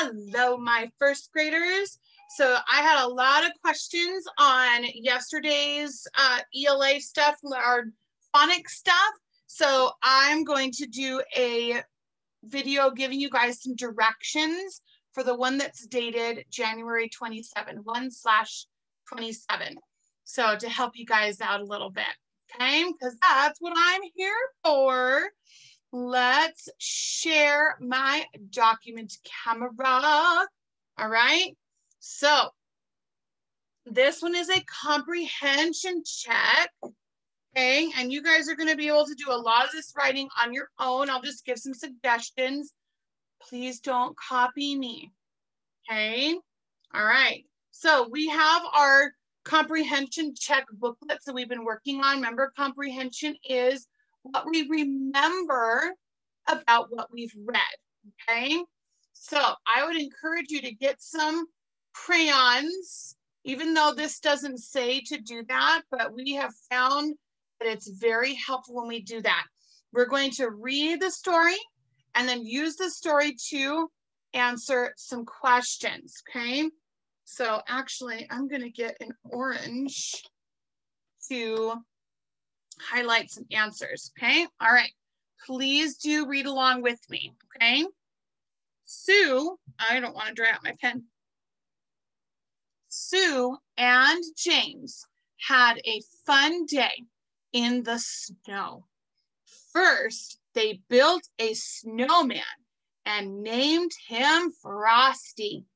Hello, my first graders. So I had a lot of questions on yesterday's ELA stuff, our phonics stuff. So I'm going to do a video giving you guys some directions for the one that's dated January 27, 1/27. So to help you guys out a little bit, okay? Because that's what I'm here for. Let's share my document camera. All right. So this one is a comprehension check. Okay. And you guys are going to be able to do a lot of this writing on your own. I'll just give some suggestions. Please don't copy me. Okay. All right. So we have our comprehension check booklet that we've been working on. Remember, comprehension is what we remember about what we've read, okay? So I would encourage you to get some crayons, even though this doesn't say to do that, but we have found that it's very helpful when we do that. We're going to read the story and then use the story to answer some questions, okay? So actually, I'm gonna get an orange to highlight some answers, okay? All right, please do read along with me, okay? Sue, I don't want to dry out my pen. Sue and James had a fun day in the snow. First, they built a snowman and named him Frosty.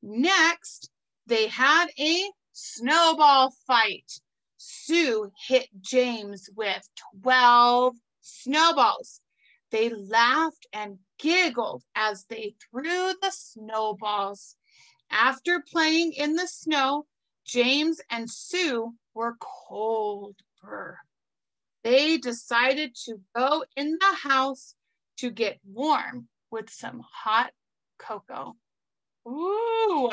Next, they had a snowball fight. Sue hit James with 12 snowballs. They laughed and giggled as they threw the snowballs. After playing in the snow, James and Sue were cold. They decided to go in the house to get warm with some hot cocoa. Ooh.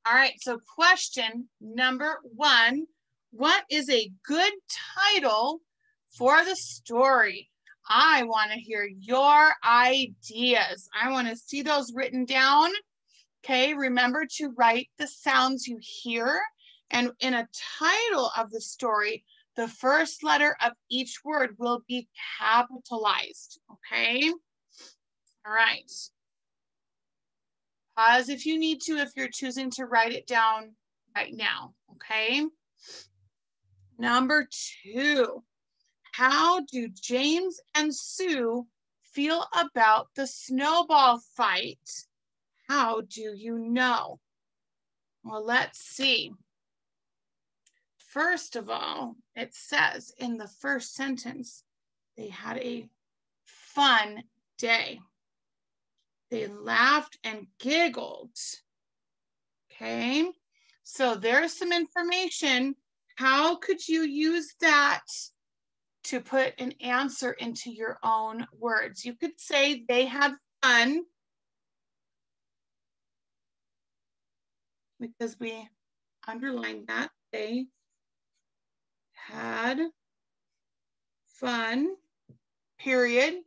All right, so question number 1. What is a good title for the story? I want to hear your ideas. I want to see those written down. Okay, remember to write the sounds you hear. And in a title of the story, the first letter of each word will be capitalized. Okay, all right. Pause if you need to, if you're choosing to write it down right now, okay? Number 2, how do James and Sue feel about the snowball fight? How do you know? Well, let's see. First of all, it says in the first sentence, they had a fun day. They laughed and giggled. Okay, so there's some information. How could you use that to put an answer into your own words? You could say they had fun because we underlined that. They had fun, period.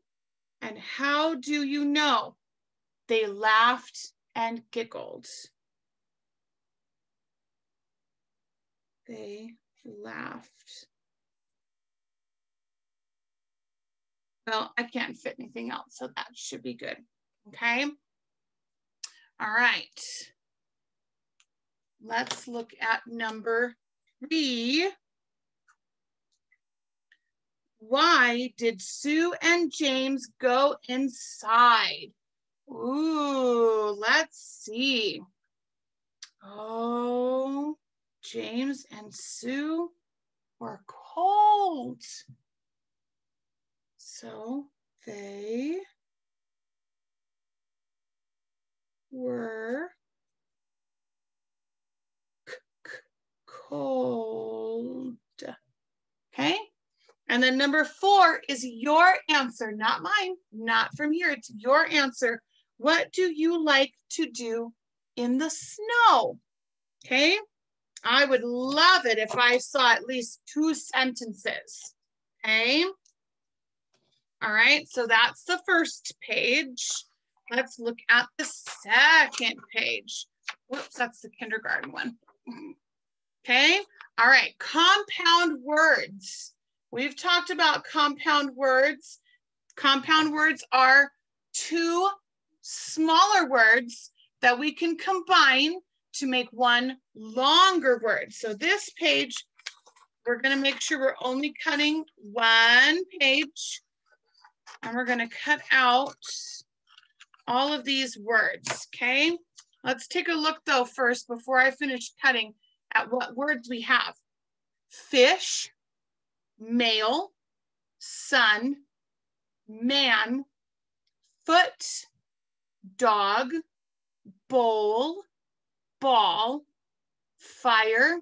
And how do you know? They laughed and giggled. They laughed. Well, I can't fit anything else, so that should be good. Okay. All right. Let's look at number 3. Why did Sue and James go inside? Ooh, let's see. Oh, James and Sue were cold. So they were cold. Okay. And then number 4 is your answer, not mine, not from here. It's your answer. What do you like to do in the snow? Okay. I would love it if I saw at least 2 sentences. Okay. All right. So that's the first page. Let's look at the second page. Whoops, that's the kindergarten one. Okay, all right, compound words. We've talked about compound words. Compound words are two smaller words that we can combine to make one longer word. So this page, we're gonna make sure we're only cutting one page, and we're gonna cut out all of these words, okay? Let's take a look though first before I finish cutting at what words we have. Fish, male, sun, man, foot, dog, bowl, ball, fire,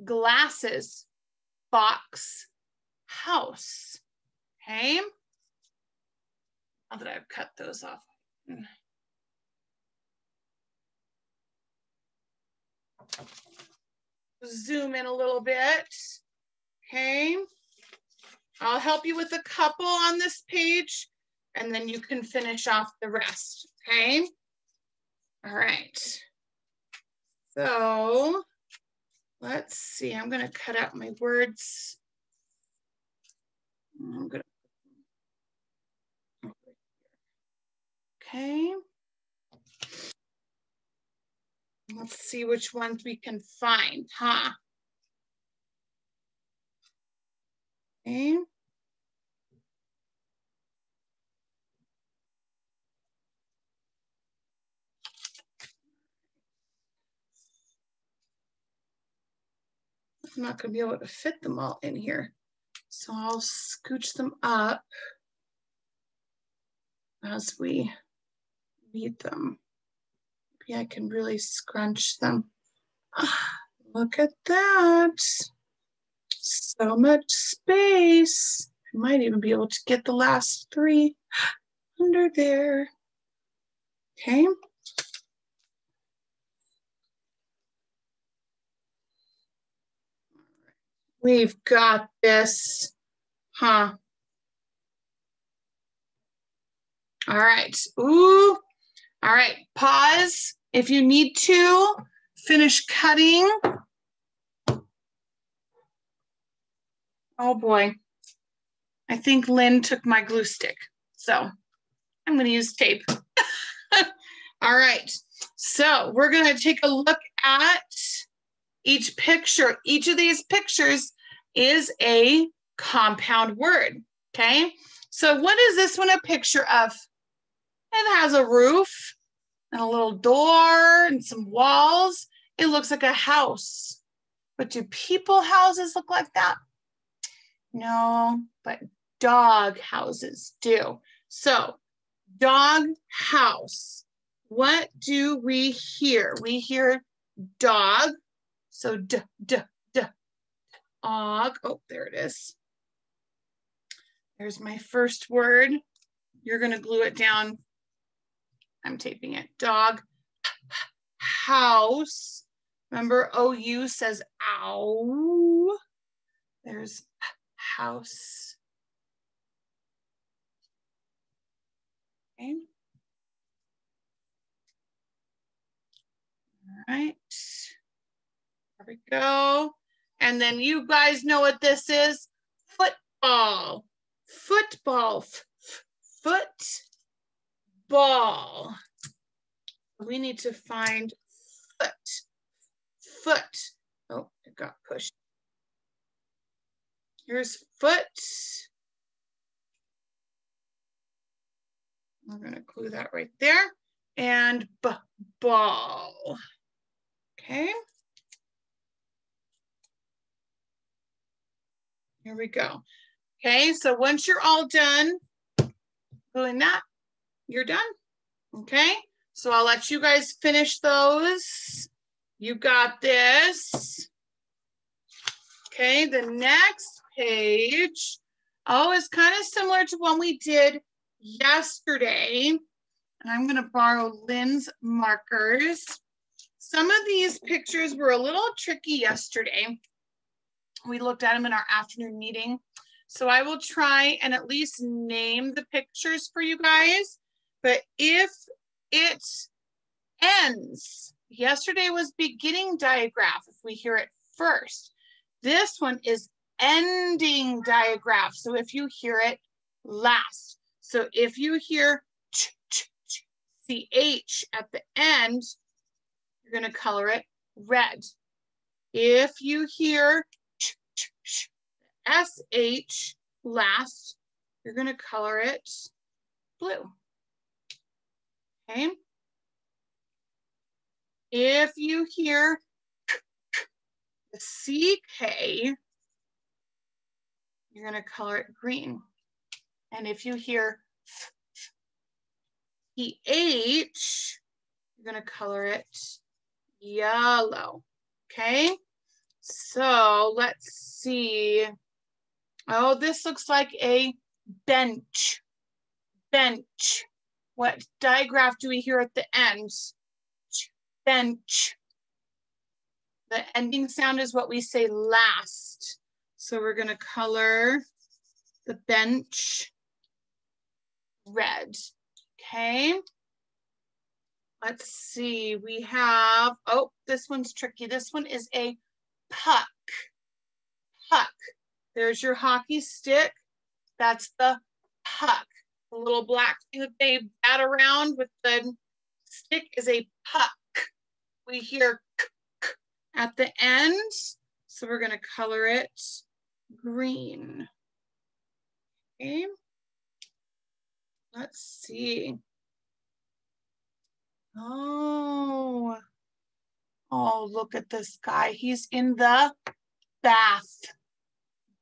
glasses, box, house. Okay. Now that I've cut those off. Zoom in a little bit. Okay. I'll help you with a couple on this page, and then you can finish off the rest. Okay. All right. So let's see. I'm going to cut out my words. I'm going to. Okay. Let's see which ones we can find, huh? Okay. I'm not going to be able to fit them all in here, so I'll scooch them up as we need them. Maybe I can really scrunch them. Look at that. So much space. I might even be able to get the last three under there. Okay. We've got this, huh? All right. Ooh. All right. Pause if you need to. Finish cutting. Oh boy. I think Lynn took my glue stick. So I'm going to use tape. All right. So we're going to take a look at each picture. Each of these pictures is a compound word. Okay. So what is this one a picture of? It has a roof and a little door and some walls. It looks like a house. But do people houses look like that? No, but dog houses do. So dog house. What do we hear? We hear dog. So dog. Oh, there it is. There's my first word. You're going to glue it down. I'm taping it. Dog house. Remember, OU says ow. There's house. Okay. All right. There we go. And then you guys know what this is. Football. Football. Football. We need to find foot. Oh, it got pushed. Here's foot. We're going to glue that right there. And ball. Okay. Here we go. Okay, so once you're all done gluing that, you're done. Okay, so I'll let you guys finish those. You got this. Okay, the next page, is kind of similar to one we did yesterday. And I'm going to borrow Lynn's markers. Some of these pictures were a little tricky yesterday. We looked at them in our afternoon meeting. So I will try and at least name the pictures for you guys. But if it ends. Yesterday was beginning digraph if we hear it first. This one is ending digraph. So if you hear it last. So if you hear ch at the end, you're going to color it red. If you hear sh last, you're going to color it blue. Okay. If you hear the CK, you're going to color it green. And if you hear PH, you're going to color it yellow. Okay. So let's see. Oh, this looks like a bench. Bench. What digraph do we hear at the end? Bench. The ending sound is what we say last. So we're going to color the bench red. Okay. Let's see. We have, oh, this one's tricky. This one is a puck. Puck. There's your hockey stick. That's the puck. The little black thing that they bat around with the stick is a puck. We hear k, k at the end. So we're going to color it green. Okay. Let's see. Oh, look at this guy. He's in the bath.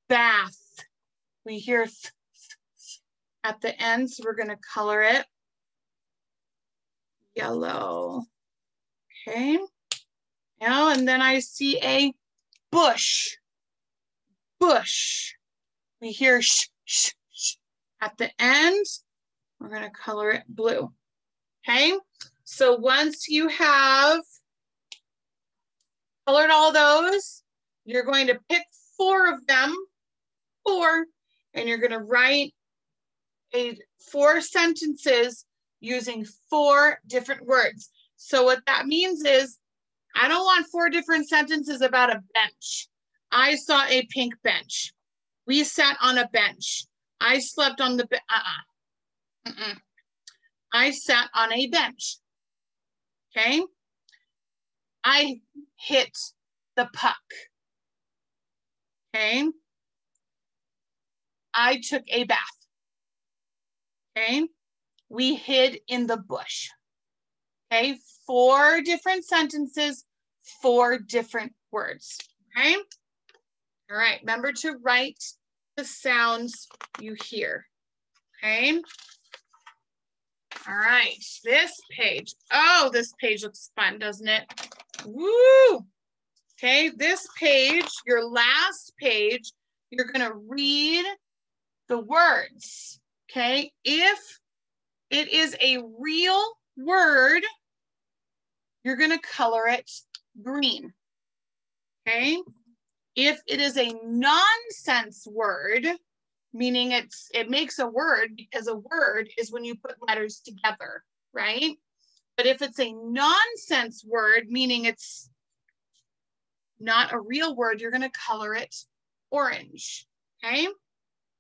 Bath. We hear th, th, th at the end, so we're going to color it yellow. Okay. Now, and then I see a bush. Bush. We hear sh, sh, sh at the end. We're going to color it blue. Okay. So once you have colored all those, you're going to pick 4 of them, 4, and you're going to write 4 sentences using 4 different words. So what that means is, I don't want 4 different sentences about a bench. I saw a pink bench. We sat on a bench. I slept on the bench. I sat on a bench. Okay. I hit the puck. Okay. I took a bath. Okay. We hid in the bush. Okay. 4 different sentences, 4 different words. Okay. All right. Remember to write the sounds you hear. Okay. All right, this page. Oh, this page looks fun, doesn't it? Woo! Okay, this page, your last page, you're gonna read the words, okay? If it is a real word, you're gonna color it green, okay? If it is a nonsense word, meaning it makes a word, because a word is when you put letters together, right? But if it's a nonsense word, meaning it's not a real word, you're going to color it orange, okay?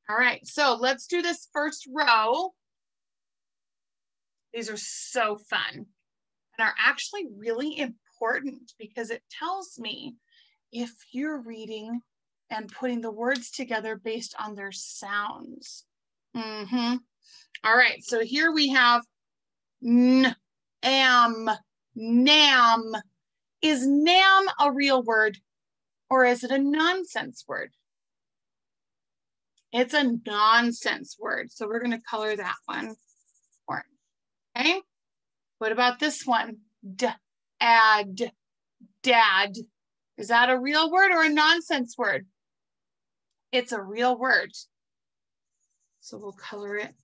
All right, so let's do this first row. These are so fun and are actually really important because it tells me if you're reading and putting the words together based on their sounds. All right, so here we have n, am, nam. Is nam a real word or is it a nonsense word? It's a nonsense word, so we're going to color that one orange. Okay, what about this one? Dad. Dad. Is that a real word or a nonsense word? It's a real word. So we'll color it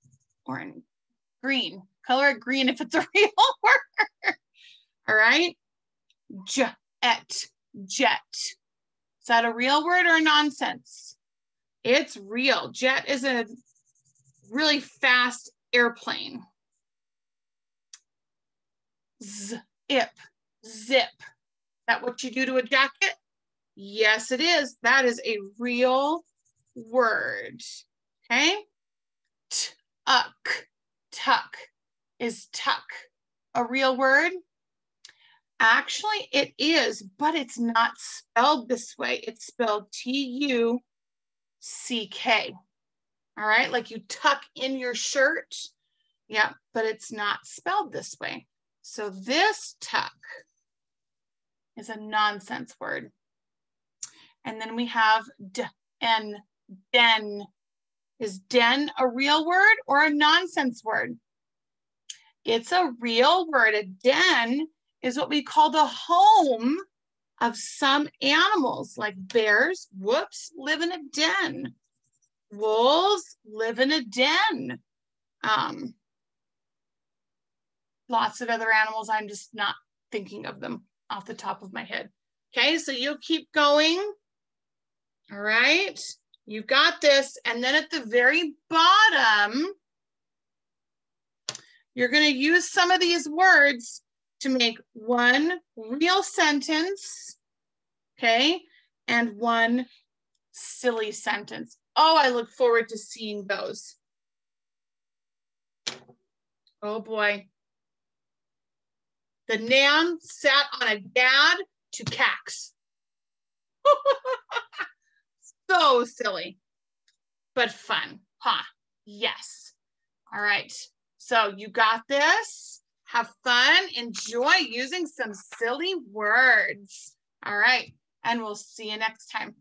orange. Green. Color it green if it's a real word. All right. Jet. Jet. Is that a real word or a nonsense? It's real. Jet is a really fast airplane. ip, zip. Is that what you do to a jacket? Yes, it is. That is a real word. Okay. Tuck, tuck. Is tuck a real word? Actually, it is, but it's not spelled this way. It's spelled T-U-C-K. All right, like you tuck in your shirt. Yeah, but it's not spelled this way. So this tuck is a nonsense word. And then we have den. Is den a real word or a nonsense word? It's a real word. A den is what we call the home of some animals, like bears, whoops, live in a den. Wolves live in a den. Lots of other animals, I'm just not thinking of them off the top of my head. Okay, so you'll keep going. All right, you've got this. And then at the very bottom, you're going to use some of these words to make one real sentence, okay, and one silly sentence. Oh, I look forward to seeing those. Oh boy. The Nan sat on a gad to cax. So silly, but fun, huh? Yes. All right. So you got this. Have fun. Enjoy using some silly words. All right. And we'll see you next time.